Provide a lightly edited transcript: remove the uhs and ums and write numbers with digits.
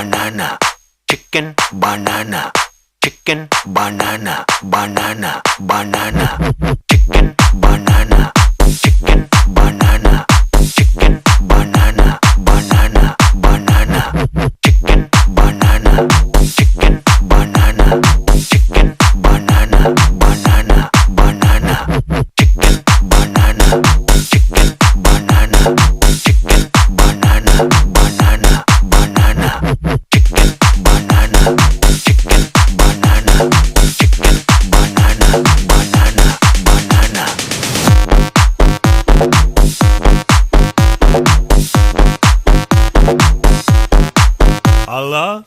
banana, chicken, banana, chicken, banana, banana, banana, chicken, banana, chicken, banana, chicken, banana, banana, banana, chicken, banana, chicken, banana, chicken, banana, banana, banana, chicken, banana, chicken, banana, chicken, banana, banana, banana, chicken, banana, chicken, banana, chicken, banana, banana, banana. Allah